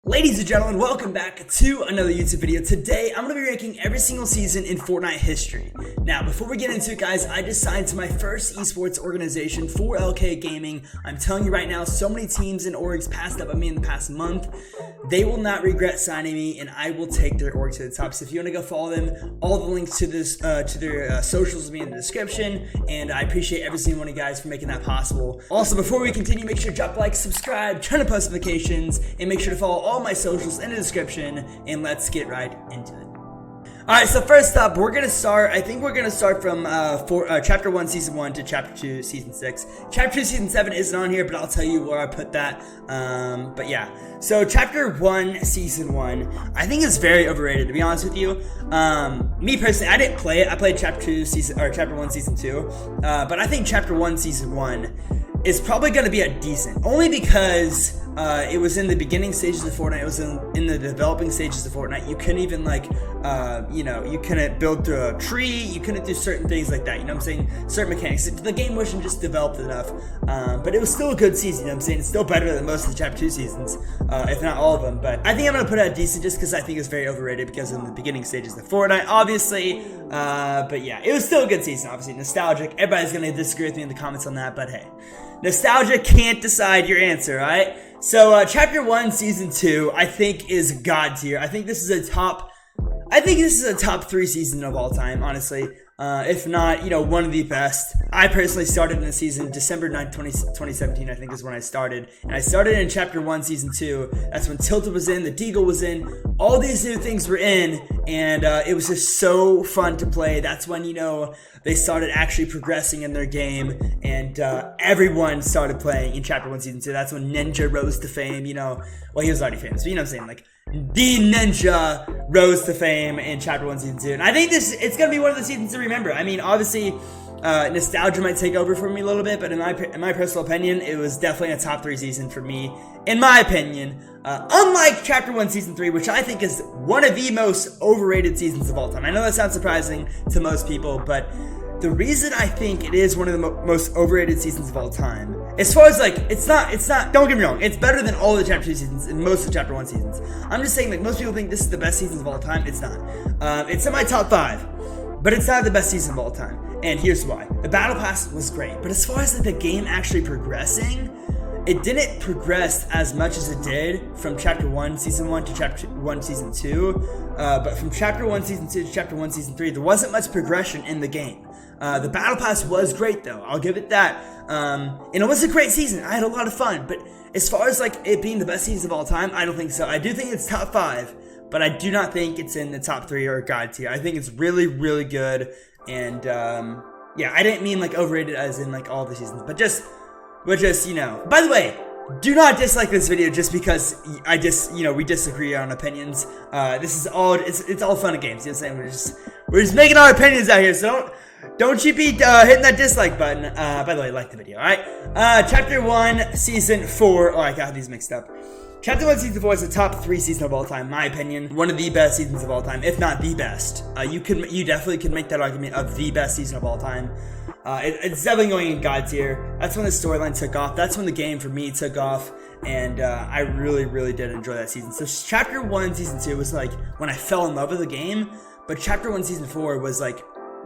Ladies and gentlemen, welcome back to another YouTube video. Today, I'm going to be ranking every single season in Fortnite history. Now, before we get into it, guys, I just signed to my first esports organization, 4LK Gaming. I'm telling you right now, so many teams and orgs passed up on me in the past month. They will not regret signing me, and I will take their org to the top. So if you want to go follow them, all the links to this, to their socials will be in the description. And I appreciate every single one of you guys for making that possible. Also, before we continue, make sure to drop a like, subscribe, turn on post notifications, and make sure to follow all my socials in the description, and let's get right into it. Alright, so first up, we're gonna start, I think we're gonna start from Chapter 1, Season 1 to Chapter 2, Season 6. Chapter 2, Season 7 isn't on here, but I'll tell you where I put that. But yeah, so Chapter 1, Season 1, I think is very overrated, to be honest with you. Me personally, I didn't play it. I played Chapter 2, Chapter 1, Season 2. But I think Chapter 1, Season 1 is probably gonna be a decent, only because it was in the beginning stages of Fortnite. It was in the developing stages of Fortnite. You couldn't even you couldn't build through a tree. You couldn't do certain things like that. You know what I'm saying? Certain mechanics. The game wasn't just developed enough. But it was still a good season. You know what I'm saying? It's still better than most of the Chapter 2 seasons, if not all of them. But I think I'm gonna put it at decent just because I think it's very overrated because in the beginning stages of Fortnite, obviously. But yeah, it was still a good season. Obviously, nostalgic. Everybody's gonna disagree with me in the comments on that. But hey, nostalgia can't decide your answer, right? So, Chapter 1, Season 2, I think is god tier. I think this is a top 3 season of all time, honestly. If not, one of the best. I personally started in the season December 9th, 2017, I think is when I started. And I started in Chapter 1, Season 2. That's when Tilted was in, the Deagle was in, all these new things were in, and it was just so fun to play. That's when, they started actually progressing in their game, and everyone started playing in Chapter 1, Season 2. That's when Ninja rose to fame, well, he was already famous, but you know what I'm saying, like, the Ninja rose to fame in Chapter 1, Season 2. And I think it's going to be one of the seasons to remember. I mean, obviously, nostalgia might take over for me a little bit, but in my personal opinion, it was definitely a top 3 season for me, in my opinion. Unlike Chapter 1, Season 3, which I think is one of the most overrated seasons of all time. I know that sounds surprising to most people, but the reason I think it is one of the most overrated seasons of all time, as far as it's not, don't get me wrong, it's better than all the Chapter 2 seasons and most of the Chapter 1 seasons. I'm just saying, most people think this is the best seasons of all time. It's not. It's in my top 5, but it's not the best season of all time. And here's why. The Battle Pass was great, but as far as the game actually progressing, it didn't progress as much as it did from Chapter 1, Season 1 to Chapter 1, Season 2. But from Chapter 1, Season 2 to Chapter 1, Season 3, there wasn't much progression in the game. The Battle Pass was great, though. I'll give it that. And it was a great season. I had a lot of fun. But as far as it being the best season of all time, I don't think so. I do think it's top 5, but I do not think it's in the top 3 or god tier. I think it's really, really good. And yeah, I didn't mean overrated as in all the seasons, but just By the way, do not dislike this video just because we disagree on opinions. This is all, it's all fun and games. You know what I'm saying? We're just making our opinions out here, so don't you be hitting that dislike button. By the way, like the video, alright? Chapter 1, Season 4. Oh, I got these mixed up. Chapter 1, Season 4 is the top 3 season of all time, in my opinion. One of the best seasons of all time, if not the best. You definitely could make that argument of the best season of all time. It's definitely going in god tier. That's when the storyline took off. That's when the game for me took off. And I really, really did enjoy that season. So Chapter 1, Season 2 was when I fell in love with the game. But Chapter 1, Season 4 was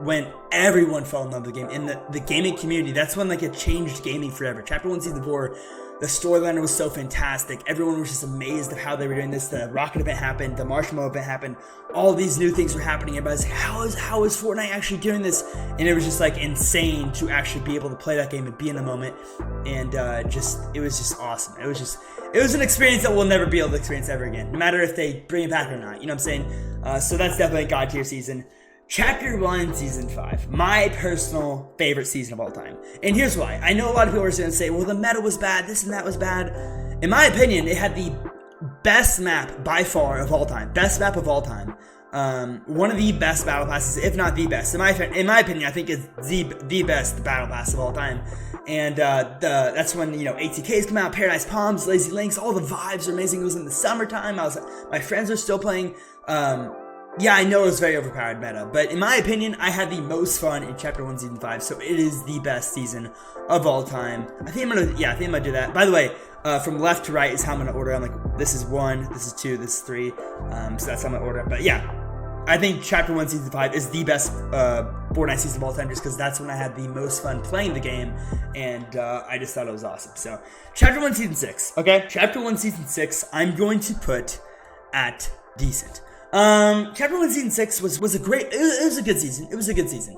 when everyone fell in love with the game. In the gaming community, that's when it changed gaming forever. Chapter 1, Season 4, the storyline was so fantastic. Everyone was just amazed at how they were doing this. The rocket event happened, the marshmallow event happened, all these new things were happening. Everybody's like, how is Fortnite actually doing this? And it was just insane to actually be able to play that game and be in the moment. And it was just awesome. It was an experience that we'll never be able to experience ever again, no matter if they bring it back or not. You know what I'm saying? So that's definitely a god tier season. Chapter 1, Season 5, my personal favorite season of all time. And here's why. I know a lot of people are going to say, well, the meta was bad, this and that was bad. In my opinion, it had the best map by far of all time. Best map of all time. One of the best battle passes, if not the best. In my opinion, I think it's the best battle pass of all time. And that's when, ATKs come out, Paradise Palms, Lazy Links, all the vibes are amazing. It was in the summertime. My friends are still playing Yeah, I know it was very overpowered meta, but in my opinion, I had the most fun in Chapter 1 Season 5, so it is the best season of all time. I think I'm gonna do that. By the way, from left to right is how I'm gonna order. I'm like, this is 1, this is 2, this is 3, so that's how I'm gonna order. But yeah, I think Chapter 1 Season 5 is the best Fortnite season of all time, just because that's when I had the most fun playing the game, and I just thought it was awesome. So, Chapter 1 Season 6, okay? Chapter 1 Season 6, I'm going to put at decent. Chapter 1 Season 6 was a great, it was a good season. It was a good season.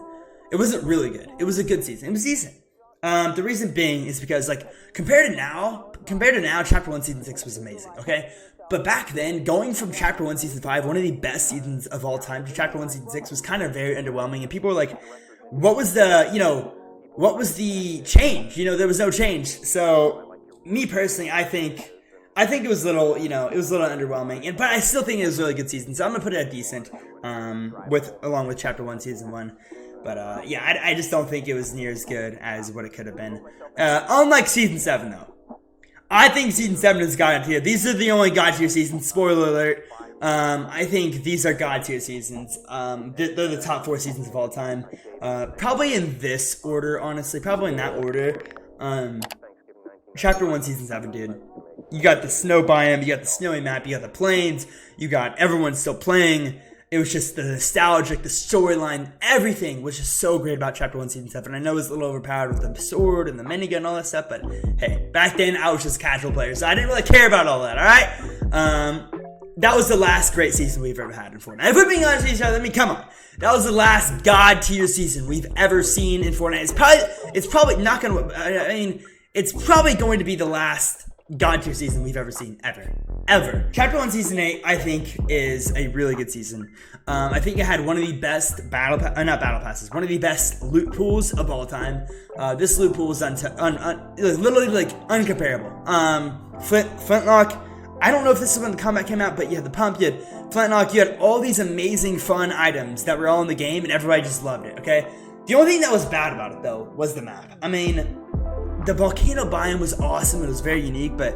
It wasn't really good. It was a good season. It was decent. The reason being is because, like, compared to now, Chapter 1 Season 6 was amazing, okay? But back then, going from Chapter 1 Season 5, one of the best seasons of all time, to Chapter 1 Season 6 was kind of very underwhelming, and people were like, what was the change? There was no change. So, me personally, I think it was a little, it was a little underwhelming, but I still think it was a really good season, so I'm gonna put it at decent, along with Chapter 1 Season 1. But, yeah, I just don't think it was near as good as what it could have been. Unlike Season 7, though. I think Season 7 is God tier. These are the only God tier seasons. Spoiler alert. I think these are God tier seasons. They're the top 4 seasons of all time. Probably in this order, honestly. Probably in that order. Chapter 1 Season 7, dude. You got the snow biome, you got the snowy map, you got the plains, you got everyone still playing. It was just the nostalgic, the storyline, everything was just so great about Chapter 1 Season 7. I know it was a little overpowered with the sword and the minigun and all that stuff, but hey, back then I was just a casual player, so I didn't really care about all that, alright? That was the last great season we've ever had in Fortnite. If we're being honest with each other, come on. That was the last God tier season we've ever seen in Fortnite. It's probably not gonna, it's probably going to be the last God tier season we've ever seen, ever. Chapter 1 Season 8, I think, is a really good season. I think it had one of the best one of the best loot pools of all time. This loot pool was literally like uncomparable. Flintlock, I don't know if this is when the combat came out, but you had the pump, you had Flintlock, you had all these amazing fun items that were all in the game, and everybody just loved it, okay? The only thing that was bad about it, though, was the map. The volcano biome was awesome, it was very unique, but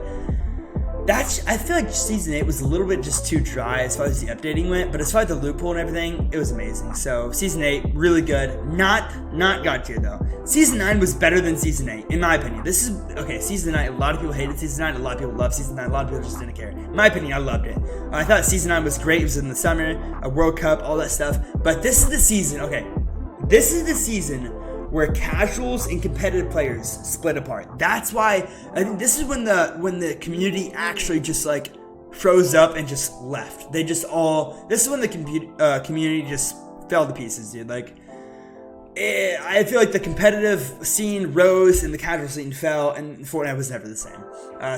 I feel like Season 8 was a little bit just too dry as far as the updating went, but as far as the loot pool and everything, it was amazing. So, Season 8, really good. Not God tier, though. Season 9 was better than Season 8, in my opinion. Season 9, a lot of people hated Season 9, a lot of people loved Season 9, a lot of people just didn't care. In my opinion, I loved it. I thought Season 9 was great, it was in the summer, a World Cup, all that stuff, but this is the season, where casuals and competitive players split apart. That's why I think this is when the community actually just like froze up and just left. This is when the community just fell to pieces, dude. I feel like the competitive scene rose and the casual scene fell, and Fortnite was never the same.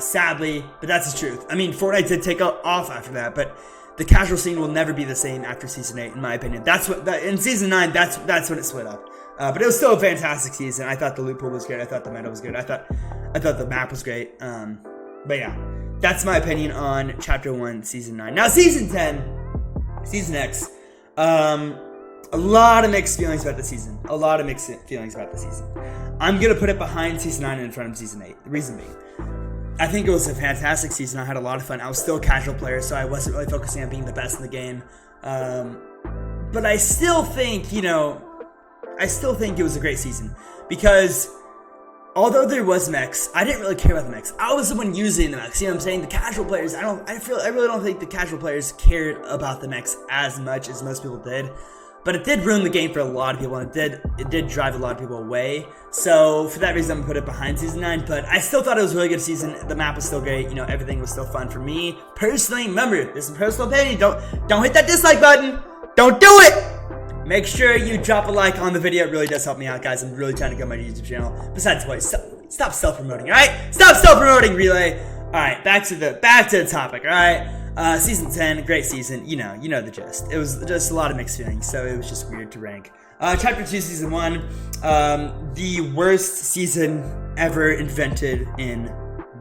Sadly, but that's the truth. Fortnite did take off after that, but the casual scene will never be the same after Season 8, in my opinion. In Season 9, that's when it split up. But it was still a fantastic season. I thought the loot pool was great. I thought the meta was good. I thought the map was great. But yeah, that's my opinion on Chapter 1, Season 9. Now, Season 10, Season X. A lot of mixed feelings about the season. I'm going to put it behind Season 9 and in front of Season 8. The reason being, I think it was a fantastic season. I had a lot of fun. I was still a casual player, so I wasn't really focusing on being the best in the game. But I still think, it was a great season, because although there was mechs, I didn't really care about the mechs. I was the one using the mechs. You know what I'm saying? The casual players, I really don't think the casual players cared about the mechs as much as most people did. But it did ruin the game for a lot of people, and it did drive a lot of people away. So for that reason, I'm gonna put it behind Season 9. But I still thought it was a really good season. The map was still great. Everything was still fun for me personally. Remember, this is personal opinion. Don't hit that dislike button. Don't do it. Make sure you drop a like on the video. It really does help me out, guys. I'm really trying to grow my YouTube channel. Besides, boys, stop self-promoting, all right? Stop self-promoting, Relay. All right, back to the topic, all right? Season 10, great season. You know the gist. It was just a lot of mixed feelings, so it was just weird to rank. Chapter 2, Season 1, the worst season ever invented in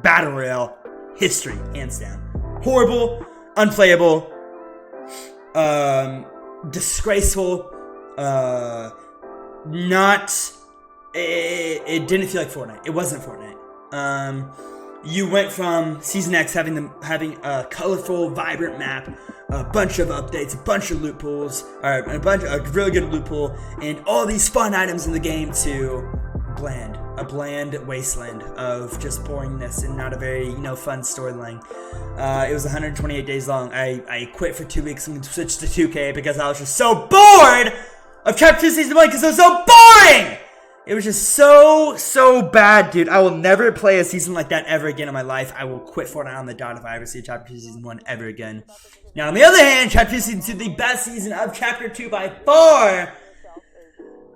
Battle Royale history, hands down. Horrible, unplayable, disgraceful, it didn't feel like Fortnite. It wasn't Fortnite. you went from Season X having a colorful, vibrant map, a bunch of updates, a bunch of loot pools, or a really good loot pool, and all these fun items in the game to a bland wasteland of just boringness and not a very, fun storyline. It was 128 days long. I quit for 2 weeks and switched to 2K because I was just so bored of Chapter 2 Season 1 because it was so boring! It was just so bad, dude. I will never play a season like that ever again in my life. I will quit Fortnite on the dot if I ever see Chapter 2 Season 1 ever again. Now, on the other hand, Chapter 2 Season 2, the best season of Chapter 2 by far.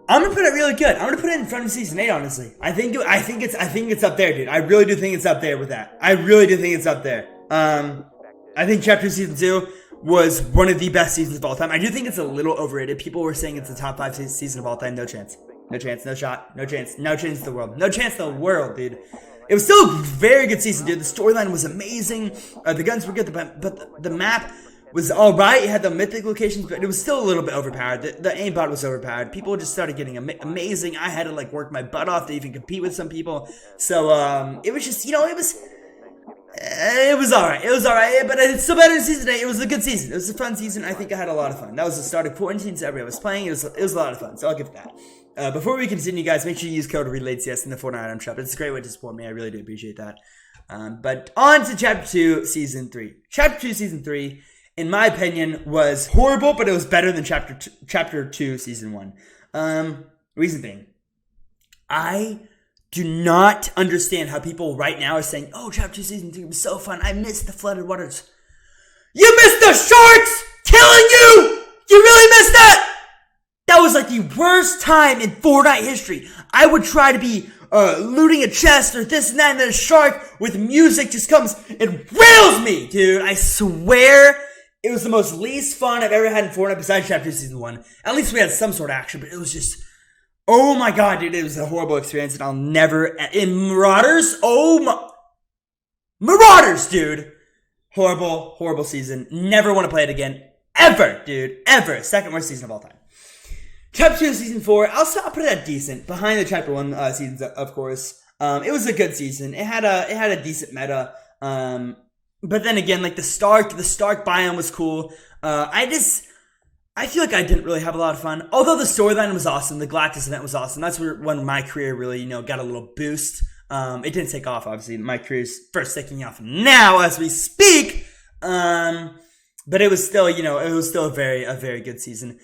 I'm gonna put it really good. I'm gonna put it in front of Season 8, honestly. I think it's up there, dude. I really do think it's up there with that. I really do think it's up there. I think Chapter 2 Season 2 was one of the best seasons of all time. I do think it's a little overrated. People were saying it's the top 5 season of all time. No chance. No chance, no shot, no chance in the world. No chance in the world, dude. It was still a very good season, dude. The storyline was amazing. The guns were good, but the map was alright. It had the mythic locations, but it was still a little bit overpowered. The aimbot was overpowered. People just started getting amazing. I had to, work my butt off to even compete with some people. So, it was just, it was alright. It was alright, but it's still better than Season 8. It was a good season. It was a fun season. I think I had a lot of fun. That was the start of quarantine, so everybody was playing. It was a lot of fun, so I'll give it that. Before we continue, guys, make sure you use code Relayts in the Fortnite item shop. It's a great way to support me. I really do appreciate that. But on to Chapter 2, Season 3. Chapter 2, Season 3, in my opinion, was horrible, but it was better than Chapter 2, Season 1. Reason being, I do not understand how people right now are saying, oh, Chapter 2, Season 3 was so fun. I missed the flooded waters. You missed the sharks killing you! You really missed that! That was the worst time in Fortnite history. I would try to be looting a chest or this and that, and then a shark with music just comes and rails me, dude. I swear it was the most least fun I've ever had in Fortnite besides Chapter 2 Season 1. At least we had some sort of action, but it was just, oh my god, dude, it was a horrible experience, and I'll never, in Marauders, Marauders, dude. Horrible season. Never want to play it again. Ever, dude. Ever. Second worst season of all time. Chapter 2 Season 4, I'll put it at decent. Behind the Chapter 1 seasons, of course. It was a good season. It had a decent meta. But then again, the Stark biome was cool. I feel like I didn't really have a lot of fun. Although the storyline was awesome. The Galactus event was awesome. That's when my career really, got a little boost. It didn't take off, obviously. My career's first taking off now as we speak. But it was still, a very good season.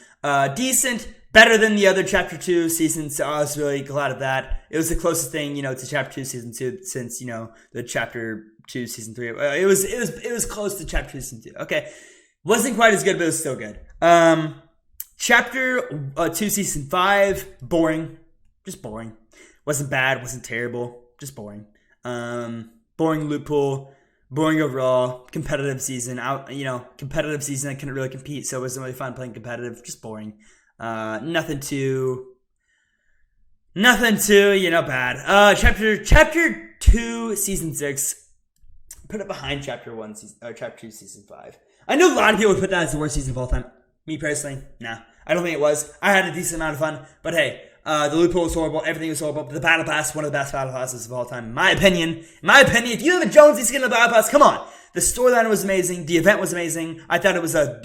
Decent. Better than the other Chapter 2 seasons, so I was really glad of that. It was the closest thing, to Chapter 2 Season 2 since, the Chapter 2 Season 3. It was close to Chapter 2 Season 2. Okay. Wasn't quite as good, but it was still good. Chapter 2 Season 5, boring. Just boring. Wasn't bad, wasn't terrible. Just boring. Boring loot pool. Boring overall. Competitive season. Competitive season, I couldn't really compete, so it wasn't really fun playing competitive. Just boring. Nothing too, bad. Chapter 2, Season 6. Put it behind Chapter 2, Season 5. I know a lot of people would put that as the worst season of all time. Me personally, nah. I don't think it was. I had a decent amount of fun, but hey, the loot pool was horrible, everything was horrible. The Battle Pass, one of the best Battle Passes of all time, in my opinion, if you have a Jonesy skin in the Battle Pass, come on. The storyline was amazing, the event was amazing. I thought it was a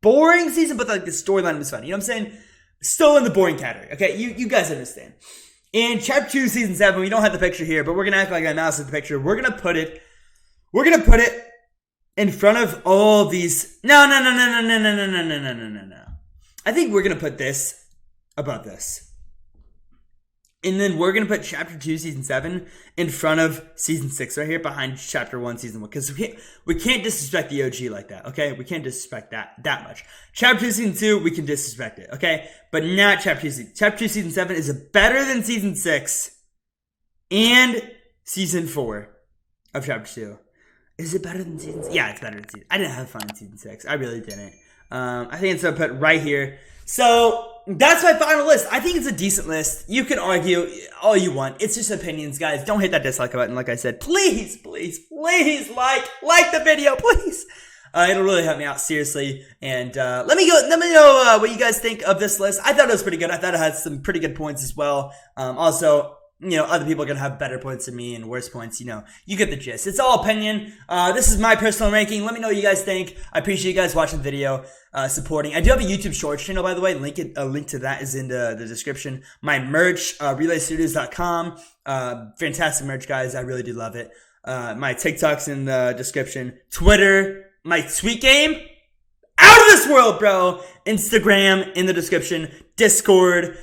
boring season, but the storyline was fun. You know what I'm saying? Still in the boring category. Okay, you guys understand. In Chapter 2, Season 7, we don't have the picture here, but we're gonna act like I mouse at the picture. We're gonna put it in front of all these. No. I think we're gonna put this above this. And then we're going to put Chapter 2, Season 7 in front of Season 6 right here behind Chapter 1, Season 1. Because we can't disrespect the OG like that, okay? We can't disrespect that much. Chapter 2, Season 2, we can disrespect it, okay? But not Chapter 2. Chapter 2, Season 7 is better than Season 6 and Season 4 of Chapter 2. Is it better than Season 6? Yeah, it's better than Season 6. I didn't have fun in Season 6. I really didn't. I think it's going to put right here. So that's my final list. I think it's a decent list. You can argue all you want. It's just opinions, guys. Don't hit that dislike button, like I said. Please like the video, please. It'll really help me out, seriously. And let me know what you guys think of this list. I thought it was pretty good. I thought it had some pretty good points as well. Also, other people are going to have better points than me and worse points. You get the gist. It's all opinion. This is my personal ranking. Let me know what you guys think. I appreciate you guys watching the video, supporting. I do have a YouTube Shorts channel, by the way. A link to that is in the description. My merch, relaystudios.com. Fantastic merch, guys. I really do love it. My TikTok's in the description. Twitter, my tweet game, out of this world, bro. Instagram in the description. Discord.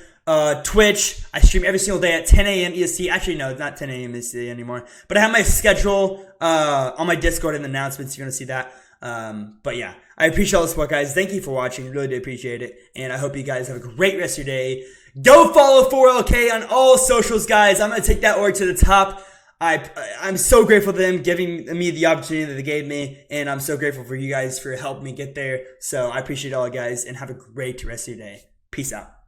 Twitch, I stream every single day at 10 a.m. EST. Actually, no, it's not 10 a.m. EST anymore. But I have my schedule on my Discord and the announcements. You're going to see that. But yeah, I appreciate all the support, guys. Thank you for watching. Really do appreciate it. And I hope you guys have a great rest of your day. Go follow 4LK on all socials, guys. I'm going to take that org to the top. I'm so grateful to them giving me the opportunity that they gave me. And I'm so grateful for you guys for helping me get there. So I appreciate all you guys and have a great rest of your day. Peace out.